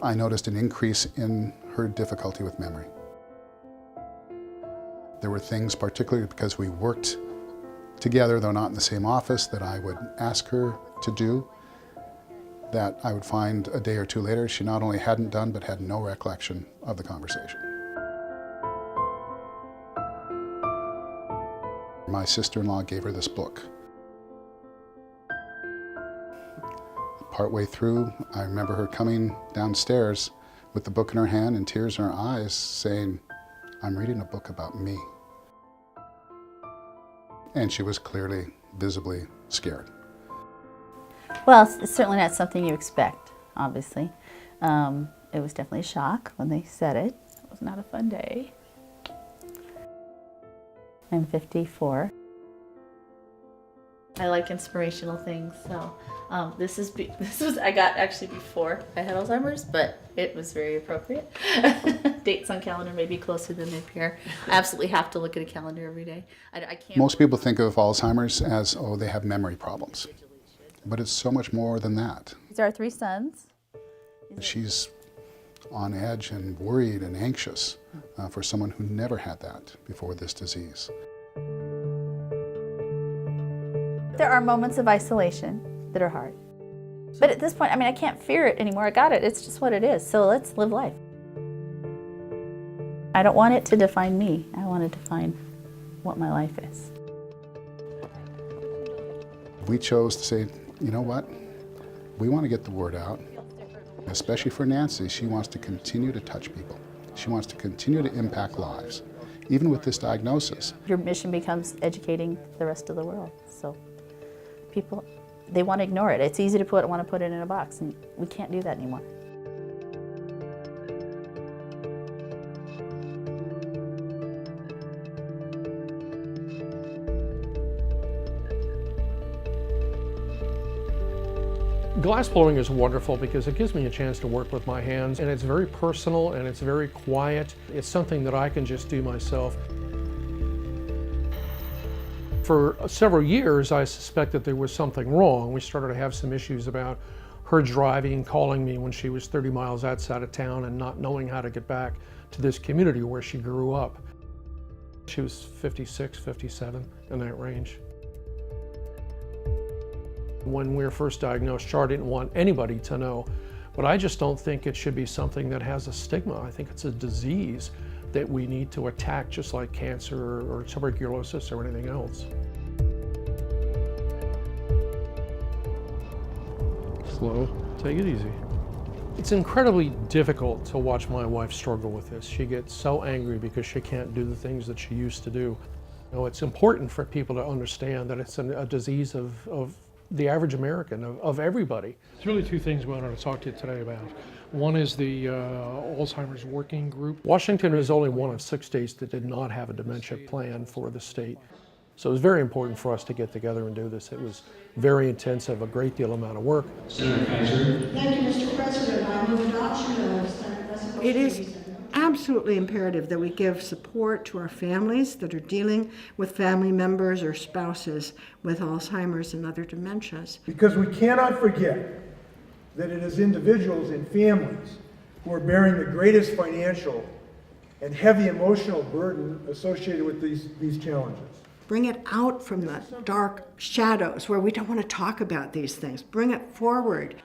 I noticed an increase in her difficulty with memory. There were things, particularly because we worked together, though not in the same office, that I would ask her to do, that I would find a day or two later she not only hadn't done, but had no recollection of the conversation. My sister-in-law gave her this book. Partway through, I remember her coming downstairs with the book in her hand and tears in her eyes, saying, "I'm reading a book about me." And she was clearly, visibly scared. Well, it's certainly not something you expect, obviously. It was definitely a shock when they said it. It was not a fun day. I'm 54. I like inspirational things, so this was I got actually before I had Alzheimer's, but it was very appropriate. Dates on calendar may be closer than they appear. I absolutely have to look at a calendar every day. I can't. Most people think of Alzheimer's as, oh, they have memory problems. But it's so much more than that. These are our 3 sons. She's on edge and worried and anxious for someone who never had that before this disease. There are moments of isolation that are hard. But at this point, I mean, I can't fear it anymore. I got it. It's just what it is. So let's live life. I don't want it to define me. I want to define what my life is. We chose to say, you know what? We want to get the word out. Especially for Nancy, she wants to continue to touch people. She wants to continue to impact lives, even with this diagnosis. Your mission becomes educating the rest of the world. So people, they want to ignore it. It's easy to want to put it in a box, and we can't do that anymore. Glass blowing is wonderful because it gives me a chance to work with my hands, and it's very personal and it's very quiet. It's something that I can just do myself. For several years, I suspected there was something wrong. We started to have some issues about her driving, calling me when she was 30 miles outside of town and not knowing how to get back to this community where she grew up. She was 56, 57, in that range. When we were first diagnosed, Char didn't want anybody to know, but I just don't think it should be something that has a stigma. I think it's a disease that we need to attack, just like cancer or tuberculosis or anything else. Slow, take it easy. It's incredibly difficult to watch my wife struggle with this. She gets so angry because she can't do the things that she used to do. You know, it's important for people to understand that it's a disease of the average American, of everybody. There's really 2 things we wanted to talk to you today about. One is the Alzheimer's Working Group. Washington is only one of 6 states that did not have a dementia plan for the state. So it was very important for us to get together and do this. It was very intensive, a great deal amount of work. Thank you, Mr. President. I move adoption of Senate Resolution. It is absolutely imperative that we give support to our families that are dealing with family members or spouses with Alzheimer's and other dementias. Because we cannot forget that it is individuals and families who are bearing the greatest financial and heavy emotional burden associated with these challenges. Bring it out from the dark shadows where we don't want to talk about these things. Bring it forward.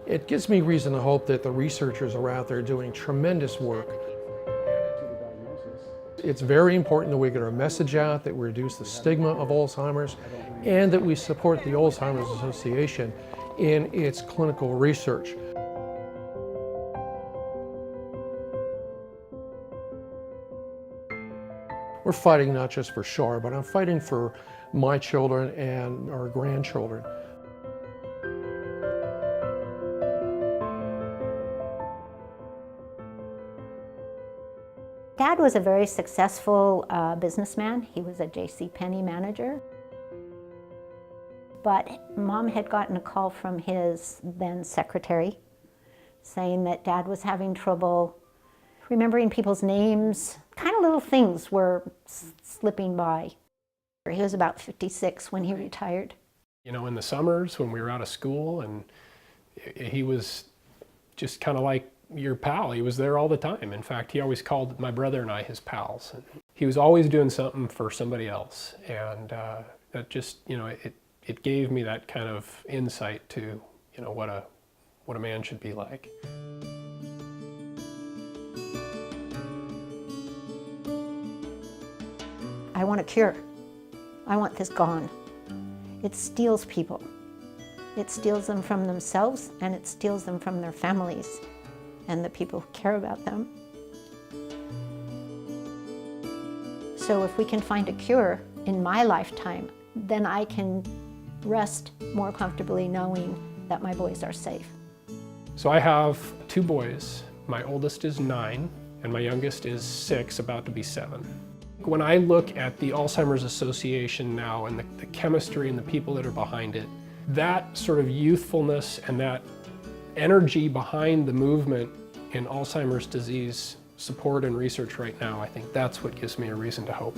It gives me reason to hope that the researchers are out there doing tremendous work. It's very important that we get our message out, that we reduce the stigma of Alzheimer's, and that we support the Alzheimer's Association in its clinical research. We're fighting not just for Char, but I'm fighting for my children and our grandchildren. Dad was a very successful businessman. He was a JCPenney manager. But Mom had gotten a call from his then secretary saying that Dad was having trouble remembering people's names. Kind of little things were slipping by. He was about 56 when he retired. You know, in the summers when we were out of school, and he was just kind of like your pal. He was there all the time. In fact, he always called my brother and I his pals. He was always doing something for somebody else, and that just, you know, it gave me that kind of insight to, you know, what a man should be like. I want a cure. I want this gone. It steals people. It steals them from themselves, and it steals them from their families and the people who care about them. So if we can find a cure in my lifetime, then I can rest more comfortably knowing that my boys are safe. So I have 2 boys. My oldest is 9, and my youngest is 6, about to be 7. When I look at the Alzheimer's Association now and the chemistry and the people that are behind it, that sort of youthfulness and that energy behind the movement in Alzheimer's disease support and research right now, I think that's what gives me a reason to hope.